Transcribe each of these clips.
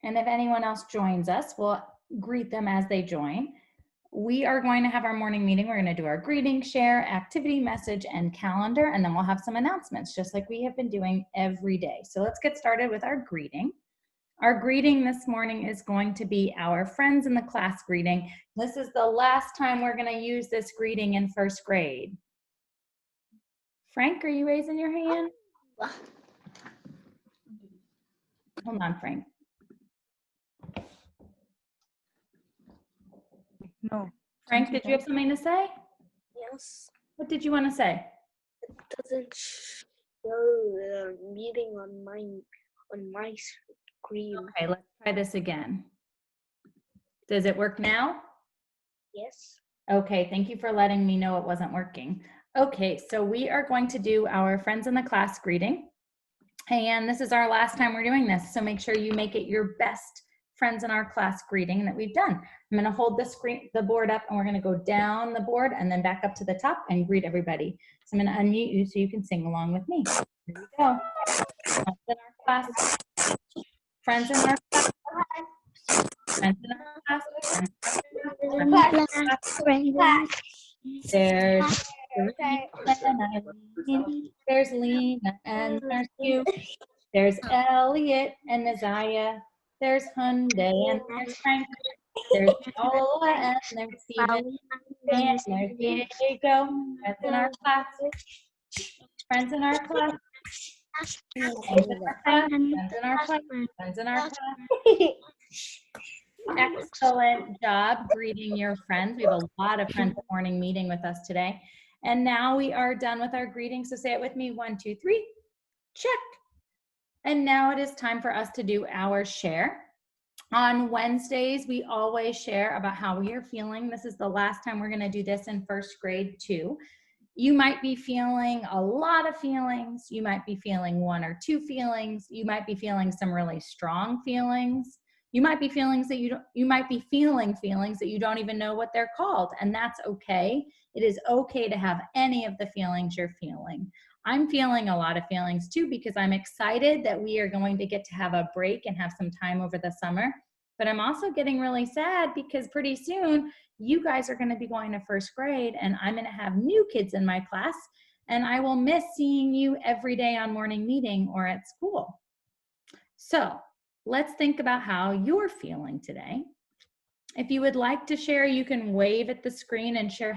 And if anyone else joins us, we'll greet them as they join. We are going to have our morning meeting. We're going to do our greeting, share, activity, message, and calendar, and then we'll have some announcements, just like we have been doing every day. So let's get started with our greeting. Our greeting this morning is going to be our friends in the class greeting. This is the last time we're going to use this greeting in first grade. Frank, are you raising your hand? Hold on, Frank. No. Frank, did you have something to say? Yes. What did you want to say? It doesn't show the meeting on my screen. Okay, let's try this again. Does it work now? Yes. Okay, thank you for letting me know it wasn't working. Okay, so we are going to do our friends in the class greeting. And this is our last time we're doing this, so make sure you make it your best friends in our class greeting that we've done. I'm gonna hold the board up, and we're gonna go down the board and then back up to the top and greet everybody. So I'm gonna unmute you so you can sing along with me. Here we go. Friends in our class. Friends in our class. Friends in our class. There's Lena and there's you. There's Elliot and Isaiah. There's Hyundai and there's Frank. There's Nola and there's Steven. And there's Diego. Friends in our class. Friends in our class. Friends in our class. Friends in our class. Friends in our class. Excellent job greeting your friends. We have a lot of friends at morning meeting with us today. And now we are done with our greetings. So say it with me, 1, 2, 3, check. And now it is time for us to do our share. On Wednesdays, we always share about how we are feeling. This is the last time we're gonna do this in first grade too. You might be feeling a lot of feelings. You might be feeling 1 or 2 feelings. You might be feeling some really strong feelings. You might be feeling feelings that you don't even know what they're called, and that's okay. It is okay to have any of the feelings you're feeling. I'm feeling a lot of feelings too because I'm excited that we are going to get to have a break and have some time over the summer. But I'm also getting really sad because pretty soon you guys are going to be going to first grade and I'm going to have new kids in my class, and I will miss seeing you every day on morning meeting or at school. So let's think about how you're feeling today. If you would like to share, you can wave at the screen and share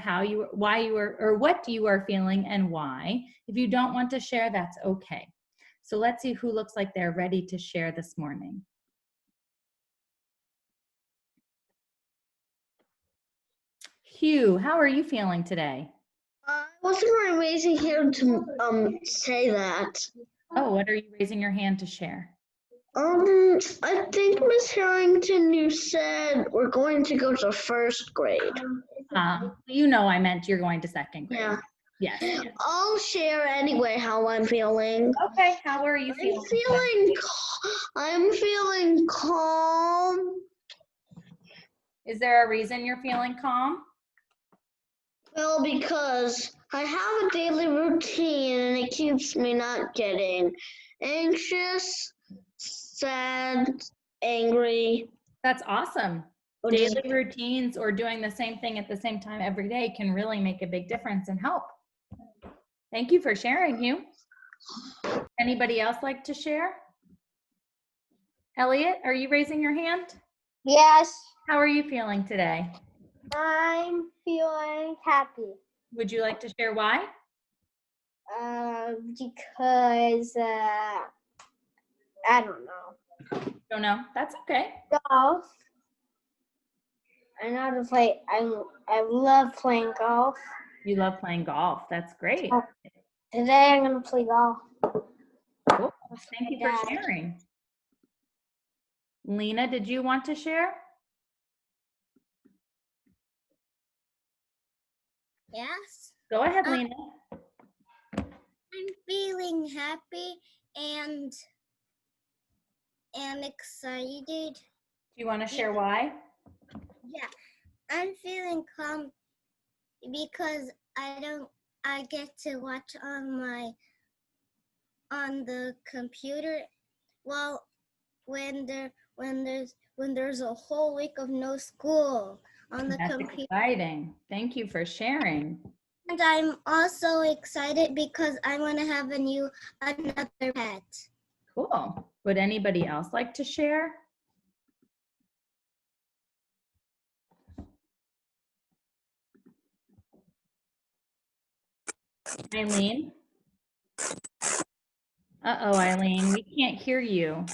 what you are feeling and why. If you don't want to share, that's okay. So let's see who looks like they're ready to share this morning. Hugh, how are you feeling today? I wasn't raising hand to say that. Oh, what are you raising your hand to share? I think Miss Harrington, you said we're going to go to first grade. You know I meant you're going to second grade. Yeah. Yes. I'll share anyway how I'm feeling. Okay, how are you feeling? I'm feeling calm. Is there a reason you're feeling calm? Well, because I have a daily routine and it keeps me not getting anxious, sad, angry. That's awesome. Daily routines or doing the same thing at the same time every day can really make a big difference and help. Thank you for sharing, Hugh. Anybody else like to share? Elliot, are you raising your hand? Yes. How are you feeling today? I'm feeling happy. Would you like to share why? Because I don't know. Don't know. That's okay. Golf. I know how to play. I love playing golf. You love playing golf. That's great. Today I'm gonna play golf. Cool. Thank you for sharing. Lena, did you want to share? Yes. Go ahead, Lena. I'm feeling happy and excited. Do you want to share why? Yeah, I'm feeling calm because I get to watch on the computer when when there's a whole week of no school on the That's computer. exciting. Thank you for sharing. And I'm also excited because I want to have another pet. Cool. Would anybody else like to share? Eileen? Uh-oh, Eileen, we can't hear you.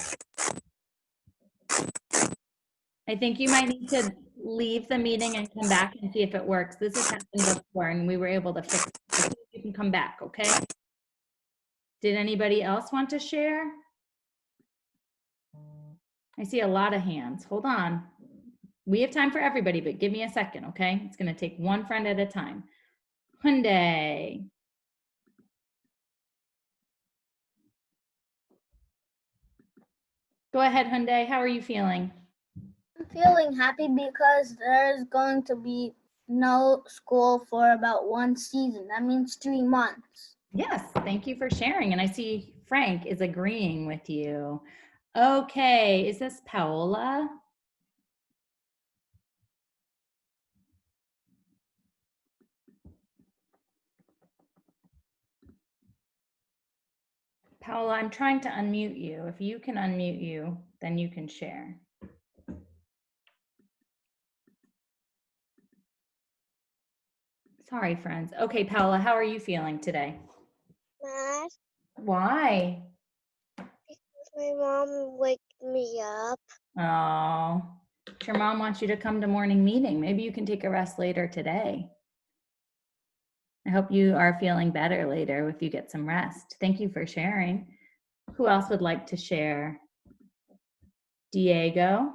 I think you might need to leave the meeting and come back and see if it works. This has happened before and we were able to fix it. So you can come back, okay? Did anybody else want to share? I see a lot of hands. Hold on. We have time for everybody, but give me a second, okay? It's gonna take one friend at a time. Hyundai. Go ahead, Hyundai. How are you feeling? I'm feeling happy because there's going to be no school for about one season. That means 3 months. Yes, thank you for sharing. And I see Frank is agreeing with you. Okay, is this Paola? Paola, I'm trying to unmute you. If you can unmute you, then you can share. Sorry, friends. Okay, Paola, how are you feeling today? Mad Why? because my mom waked me up. Oh, your mom wants you to come to morning meeting. Maybe you can take a rest later today. I hope you are feeling better later if you get some rest. Thank you for sharing. Who else would like to share? Diego?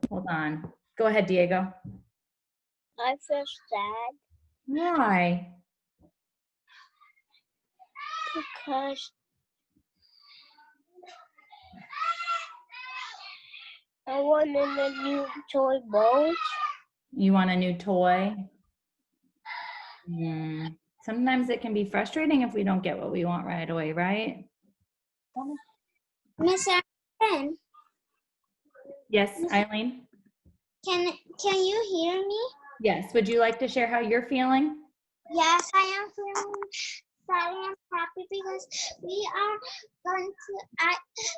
Hold on. Go ahead, Diego. I feel sad Why? because I wanted a new toy boat. You want a new toy? Sometimes it can be frustrating if we don't get what we want right away, right? Miss Aaron, Yes, Eileen? can you hear me? Yes. Would you like to share how you're feeling? Yes, I am feeling sad and happy because we are going to.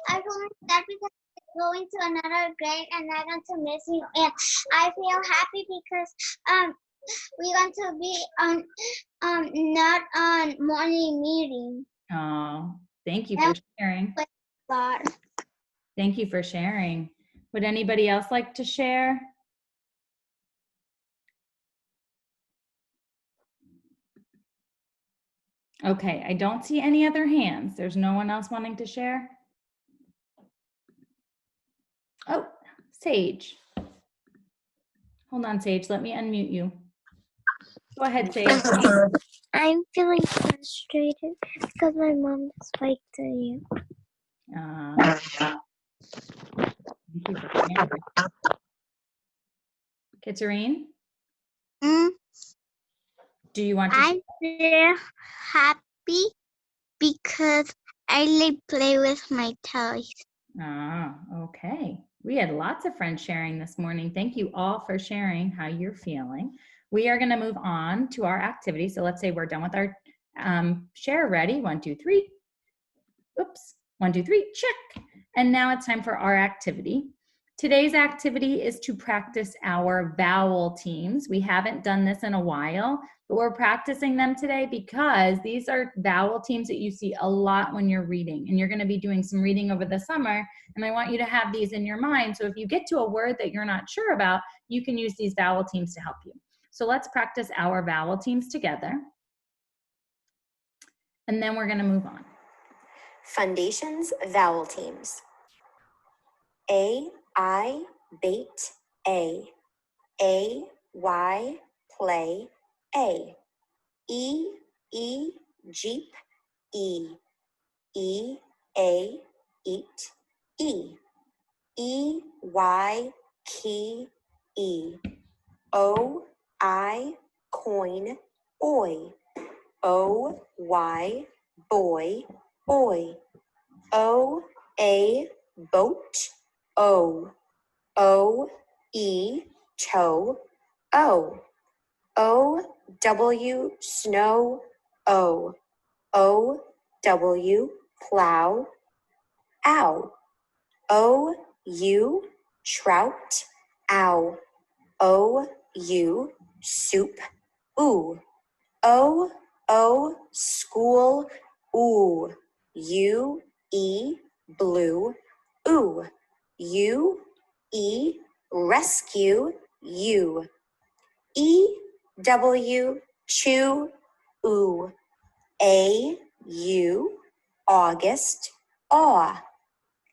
I feel sad because we're going to another grade and I'm going to miss you. And I feel happy because we're going to be on not on morning meeting. Oh, thank you for sharing. God. Thank you for sharing. Would anybody else like to share? Okay, I don't see any other hands. There's no one else wanting to share? Oh, Sage. Hold on, Sage. Let me unmute you. Go ahead, Sage. I'm feeling frustrated because my mom spiked you. Thank you for sharing. Katerine, do you want to? I feel happy because I like play with my toys. Okay. We had lots of friends sharing this morning. Thank you all for sharing how you're feeling. We are going to move on to our activity. So let's say we're done with our share. Ready? 1, 2, 3. Oops. 1, 2, 3. Check. And now it's time for our activity. Today's activity is to practice our vowel teams. We haven't done this in a while, but we're practicing them today because these are vowel teams that you see a lot when you're reading, and you're going to be doing some reading over the summer, and I want you to have these in your mind. So if you get to a word that you're not sure about, you can use these vowel teams to help you. So let's practice our vowel teams together, and then we're going to move on. Foundations vowel teams. A, I, bait, A. Y, play, A. E, jeep, E. A, eat, E. Y, key, E. O, I, coin, oi. Y, boy, oi. A, boat, O. O-E, toe, O. O-W, snow, O. O-W, plow, ow. O-U, trout, ow. O-U, soup, ooh. O-O, school, ooh. U-E, blue, ooh. U-E, rescue, U. E-W, chew, ooh. A-U, August, aw.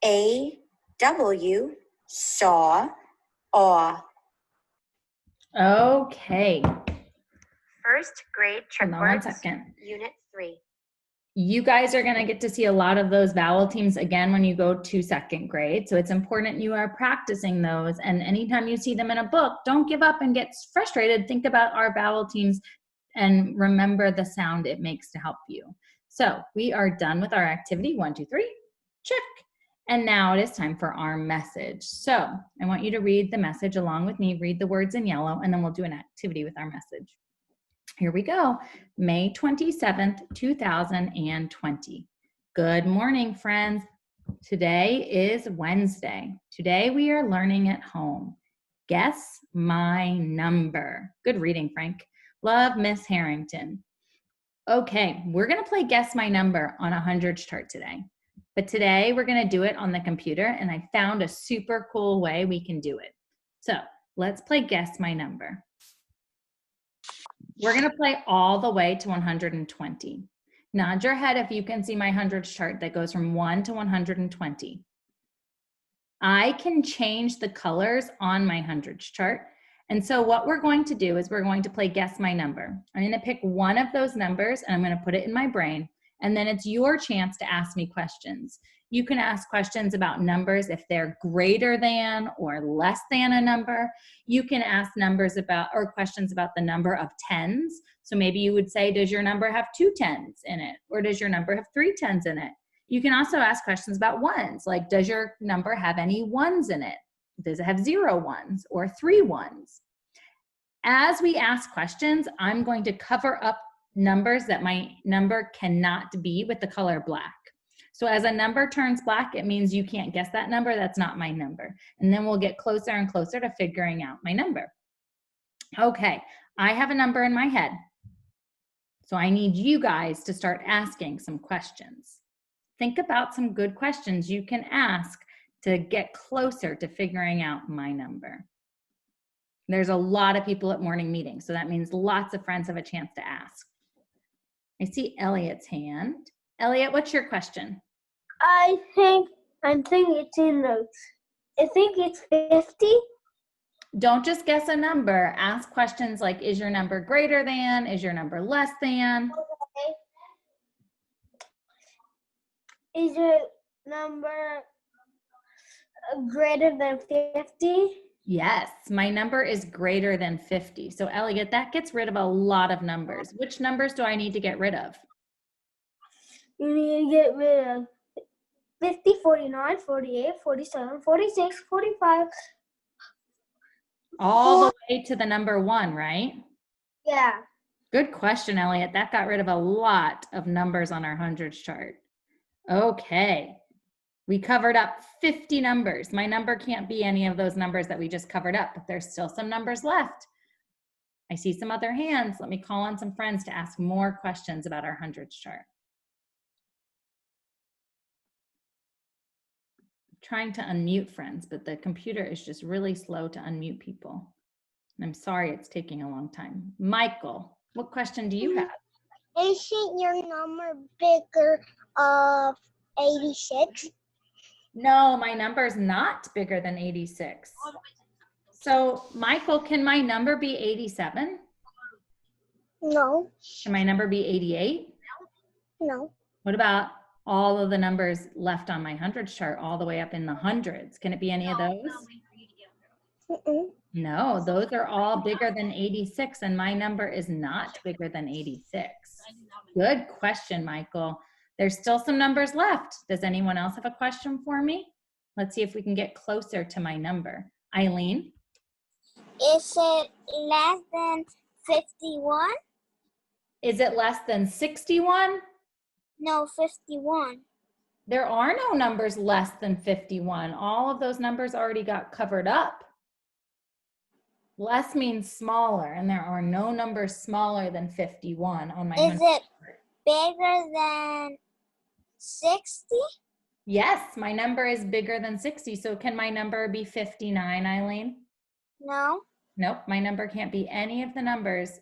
A-W, saw, aw. Okay. First grade trick Hold on one words, second. Unit 3. You guys are going to get to see a lot of those vowel teams again when you go to second grade. So it's important you are practicing those. And anytime you see them in a book, don't give up and get frustrated. Think about our vowel teams and remember the sound it makes to help you. So we are done with our activity. 1, 2, 3, check. And now it is time for our message. So I want you to read the message along with me, read the words in yellow, and then we'll do an activity with our message. Here we go. May 27th, 2020. Good morning, friends. Today is Wednesday. Today we are learning at home. Guess my number. Good reading, Frank. Love, Miss Harrington. Okay, we're going to play Guess My Number on a hundreds chart today. But today we're going to do it on the computer, and I found a super cool way we can do it. So let's play Guess My Number. We're going to play all the way to 120. Nod your head if you can see my hundreds chart that goes from 1 to 120. I can change the colors on my hundreds chart. And so what we're going to do is we're going to play Guess My Number. I'm going to pick one of those numbers and I'm going to put it in my brain. And then it's your chance to ask me questions. You can ask questions about numbers if they're greater than or less than a number. You can ask numbers about or questions about the number of tens. So maybe you would say, does your number have 2 tens in it? Or does your number have 3 tens in it? You can also ask questions about ones, like does your number have any ones in it? Does it have 0 ones or 3 ones? As we ask questions, I'm going to cover up numbers that my number cannot be with the color black. So as a number turns black, it means you can't guess that number. That's not my number. And then we'll get closer and closer to figuring out my number. Okay, I have a number in my head. So I need you guys to start asking some questions. Think about some good questions you can ask to get closer to figuring out my number. There's a lot of people at morning meetings, so that means lots of friends have a chance to ask. I see Elliot's hand. Elliot, what's your question? I think it's in notes. I think it's 50. Don't just guess a number. Ask questions like, is your number greater than? Is your number less than? Okay. Is your number greater than 50? Yes, my number is greater than 50. So Elliot, that gets rid of a lot of numbers. Which numbers do I need to get rid of? You need to get rid of 50, 49, 48, 47, 46, 45. All the way to the number 1, right? Yeah. Good question, Elliot. That got rid of a lot of numbers on our hundreds chart. Okay. We covered up 50 numbers. My number can't be any of those numbers that we just covered up, but there's still some numbers left. I see some other hands. Let me call on some friends to ask more questions about our hundreds chart. I'm trying to unmute friends, but the computer is just really slow to unmute people. And I'm sorry it's taking a long time. Michael, what question do you have? Isn't your number bigger of 86? No, my number is not bigger than 86. So, Michael, can my number be 87? No. Can my number be 88? No. What about all of the numbers left on my hundreds chart all the way up in the hundreds? Can it be any of those? Mm-mm. No, those are all bigger than 86, and my number is not bigger than 86. Good question, Michael. There's still some numbers left. Does anyone else have a question for me? Let's see if we can get closer to my number. Eileen? Is it less than 51? Is it less than 61? No, 51. There are no numbers less than 51. All of those numbers already got covered up. Less means smaller, and there are no numbers smaller than 51 on my Is it bigger than 60? Yes, my number is bigger than 60. So can my number be 59, Eileen? No. Nope, my number can't be any of the numbers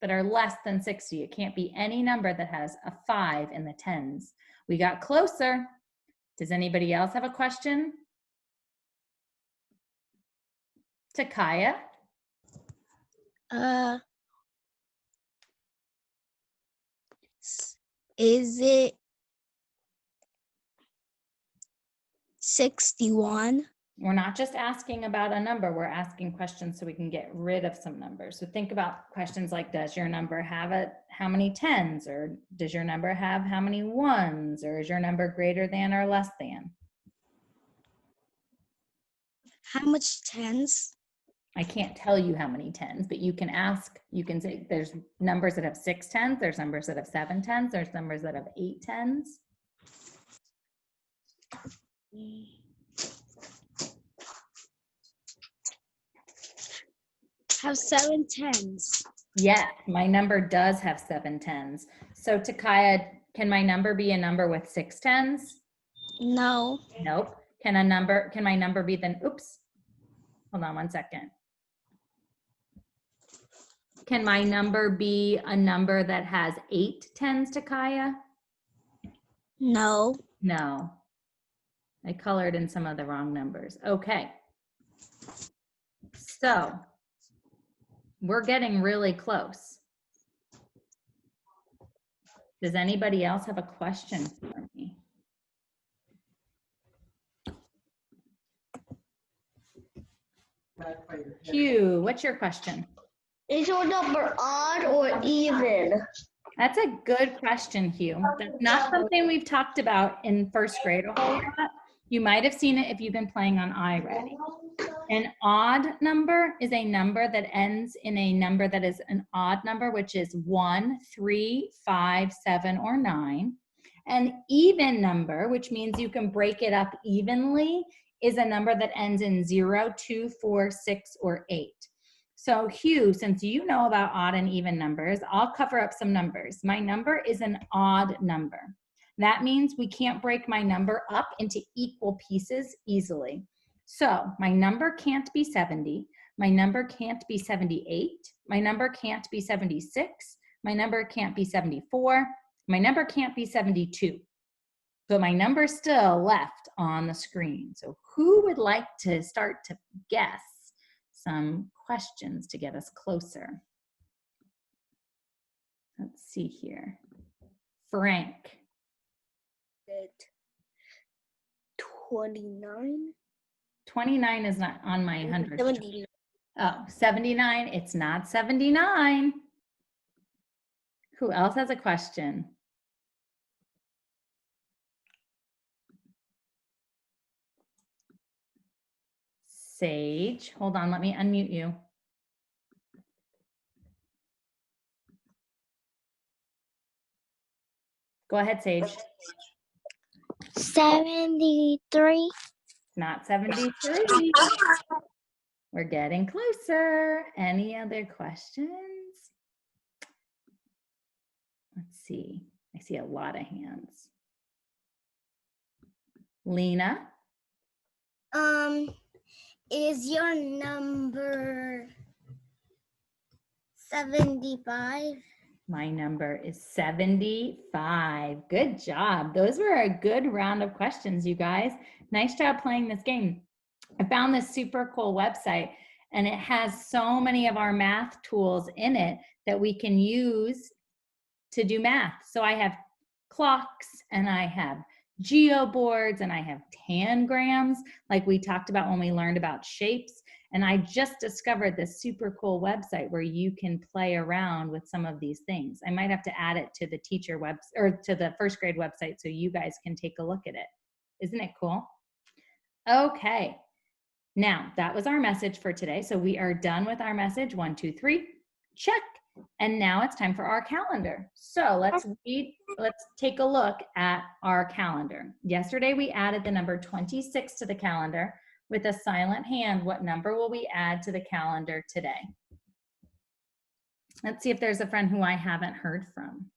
that are less than 60. It can't be any number that has a 5 in the tens. We got closer. Does anybody else have a question? Takaya? Is it 61? We're not just asking about a number, we're asking questions so we can get rid of some numbers. So think about questions like, does your number have how many tens? Or does your number have how many ones? Or is your number greater than or less than? How much tens? I can't tell you how many tens, but you can ask, you can say there's numbers that have 6 tens, there's numbers that have 7 tens, there's numbers that have 8 tens. Have 7 tens. Yes, my number does have 7 tens. So Takaya, can my number be a number with 6 tens? No. Nope. Can my number be oops, hold on one second. Can my number be a number that has 8 tens, Takaya? No. No. I colored in some of the wrong numbers. Okay. So we're getting really close. Does anybody else have a question for me? Hugh, what's your question? Is your number odd or even? That's a good question, Hugh. That's not something we've talked about in first grade a whole lot. You might have seen it if you've been playing on iReady. An odd number is a number that ends in a number that is an odd number, which is 1, 3, 5, 7, or 9. An even number, which means you can break it up evenly, is a number that ends in 0, 2, 4, 6, or 8. So Hugh, since you know about odd and even numbers, I'll cover up some numbers. My number is an odd number. That means we can't break my number up into equal pieces easily. So my number can't be 70. My number can't be 78. My number can't be 76. My number can't be 74. My number can't be 72. But my number's still left on the screen. So who would like to start to guess some questions to get us closer? Let's see here. Frank. 29. 29 is not on my 100. 79. Oh, 79. It's not 79. Who else has a question? Sage, hold on, let me unmute you. Go ahead, Sage. 73. Not 73. We're getting closer. Any other questions? Let's see. I see a lot of hands. Lena? Is your number 75? My number is 75. Good job. Those were a good round of questions, you guys. Nice job playing this game. I found this super cool website, and it has so many of our math tools in it that we can use to do math. So I have clocks, and I have geoboards, and I have tangrams, like we talked about when we learned about shapes. And I just discovered this super cool website where you can play around with some of these things. I might have to add it to the teacher website or to the first grade website so you guys can take a look at it. Isn't it cool? Okay. Now, that was our message for today. So we are done with our message. 1, 2, 3, check. And now it's time for our calendar. So let's take a look at our calendar. Yesterday, we added the number 26 to the calendar. With a silent hand, what number will we add to the calendar today? Let's see if there's a friend who I haven't heard from.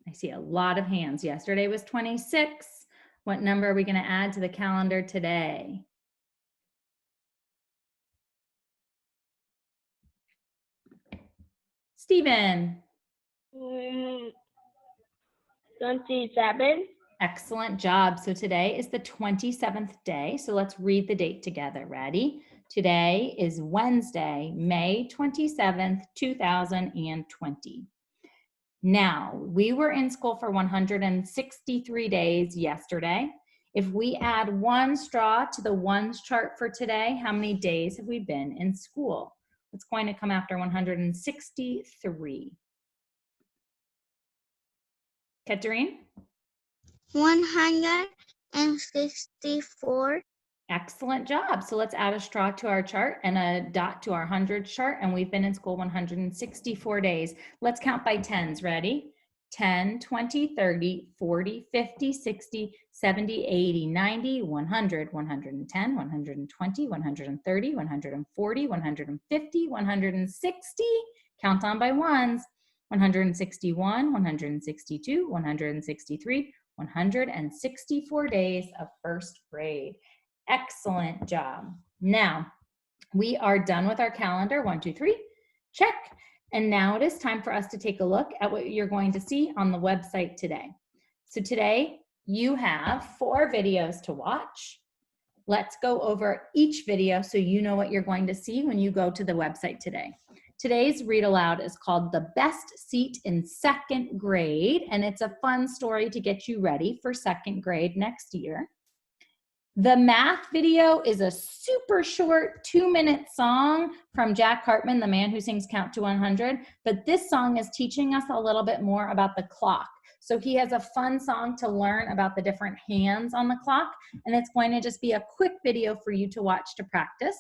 I see a lot of hands. Yesterday was 26. What number are we going to add to the calendar today? Stephen. 27. Excellent job. So today is the 27th day. So let's read the date together. Ready? Today is Wednesday, May 27th, 2020. Now, we were in school for 163 days yesterday. If we add 1 straw to the ones chart for today, how many days have we been in school? What's going to come after 163? Katerine? 164. Excellent job. So let's add a straw to our chart and a dot to our 100 chart, and we've been in school 164 days. Let's count by tens. Ready? 10, 20, 30, 40, 50, 60, 70, 80, 90, 100, 110, 120, 130, 140, 150, 160. Count on by ones. 161, 162, 163, 164 days of first grade. Excellent job. Now, we are done with our calendar. 1, 2, 3, check. And now it is time for us to take a look at what you're going to see on the website today. So today you have 4 videos to watch. Let's go over each video so you know what you're going to see when you go to the website today. Today's read aloud is called The Best Seat in Second Grade, and it's a fun story to get you ready for second grade next year. The math video is a super short 2-minute song from Jack Hartman, the man who sings Count to 100. But this song is teaching us a little bit more about the clock. So he has a fun song to learn about the different hands on the clock. And it's going to just be a quick video for you to watch to practice.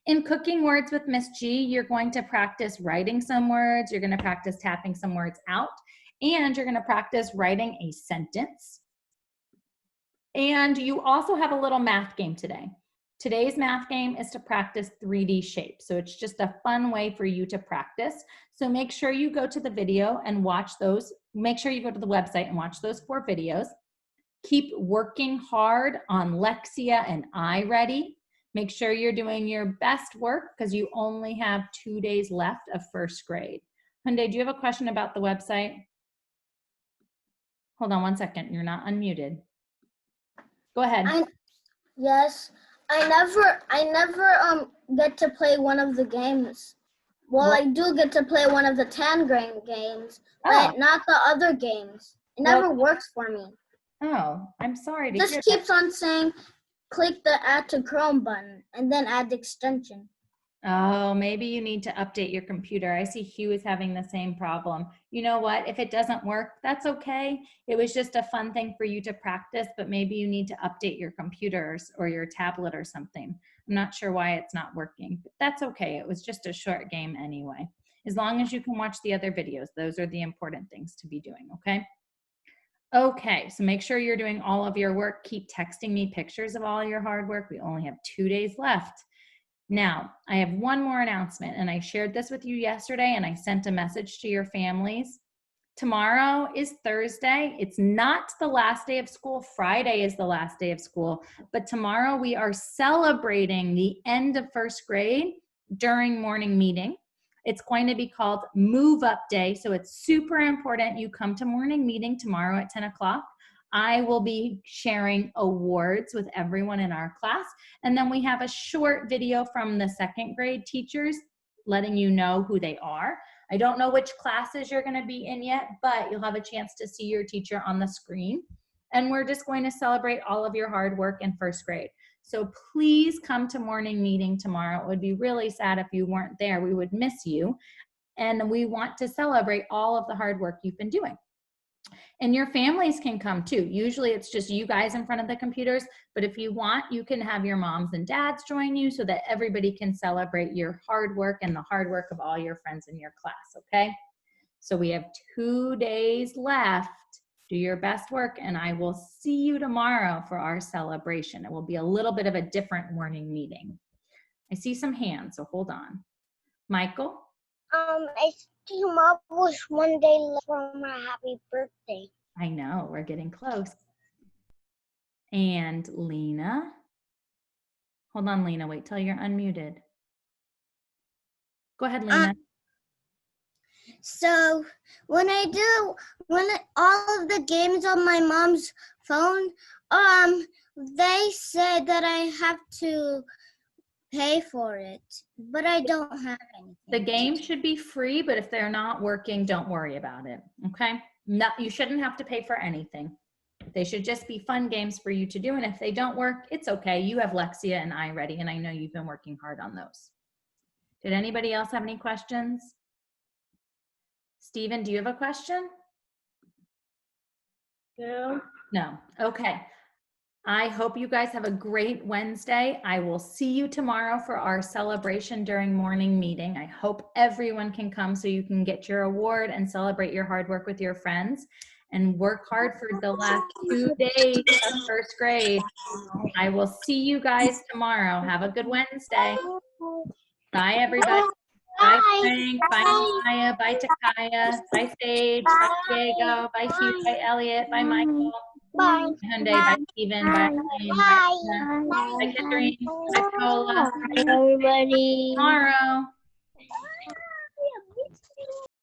In Cooking Words with Miss G, you're going to practice writing some words. You're going to practice tapping some words out. And you're going to practice writing a sentence. And you also have a little math game today. Today's math game is to practice 3D shapes. So it's just a fun way for you to practice. So make sure you go to the video and watch those. Make sure you go to the website and watch those 4 videos. Keep working hard on Lexia and iReady. Make sure you're doing your best work because you only have 2 days left of first grade. Hyundai, do you have a question about the website? Hold on 1 second. You're not unmuted. Go ahead. Yes, I never get to play one of the games. Well, I do get to play one of the Tangram games, but not the other games. It never works for me. Oh, I'm sorry to It hear just that. keeps on saying, click the add to Chrome button and then add the extension. Oh, maybe you need to update your computer. I see Hugh is having the same problem. You know what? If it doesn't work, that's okay. It was just a fun thing for you to practice, but maybe you need to update your computers or your tablet or something. I'm not sure why it's not working, but that's okay. It was just a short game anyway. As long as you can watch the other videos, those are the important things to be doing, okay? Okay, so make sure you're doing all of your work. Keep texting me pictures of all your hard work. We only have 2 days left. Now, I have one more announcement, and I shared this with you yesterday, and I sent a message to your families. Tomorrow is Thursday. It's not the last day of school. Friday is the last day of school, but tomorrow we are celebrating the end of first grade during morning meeting. It's going to be called Move Up Day, so it's super important you come to morning meeting tomorrow at 10 o'clock. I will be sharing awards with everyone in our class. And then we have a short video from the second grade teachers letting you know who they are. I don't know which classes you're going to be in yet, but you'll have a chance to see your teacher on the screen. And we're just going to celebrate all of your hard work in first grade. So please come to morning meeting tomorrow. It would be really sad if you weren't there. We would miss you. And we want to celebrate all of the hard work you've been doing. And your families can come too. Usually it's just you guys in front of the computers, but if you want, you can have your moms and dads join you so that everybody can celebrate your hard work and the hard work of all your friends in your class, okay? So we have 2 days left. Do your best work, and I will see you tomorrow for our celebration. It will be a little bit of a different morning meeting. I see some hands, so hold on. Michael? It's tomorrow was one day left for my happy birthday. I know, we're getting close. And Lena? Hold on, Lena, wait till you're unmuted. Go ahead, Lena. So when all of the games on my mom's phone, they said that I have to pay for it, but I don't have anything. The game should be free, but if they're not working, don't worry about it, okay? No, you shouldn't have to pay for anything. They should just be fun games for you to do, and if they don't work, it's okay. You have Lexia and I ready, and I know you've been working hard on those. Did anybody else have any questions? Stephen, do you have a question? No. No. Okay. I hope you guys have a great Wednesday. I will see you tomorrow for our celebration during morning meeting. I hope everyone can come so you can get your award and celebrate your hard work with your friends and work hard for the last 2 days of first grade. I will see you guys tomorrow. Have a good Wednesday. Bye, everybody. Bye, Frank. Bye, Maya. Bye, Takaya. Bye, Sage. Bye, Diego. Bye, Hugh. Bye, Elliot. Bye, Michael. Bye. Hyundai. Bye, Steven. Bye, Elaine. Bye, Anna. Bye, Catherine. Bye, Paola. Bye, everybody. Tomorrow.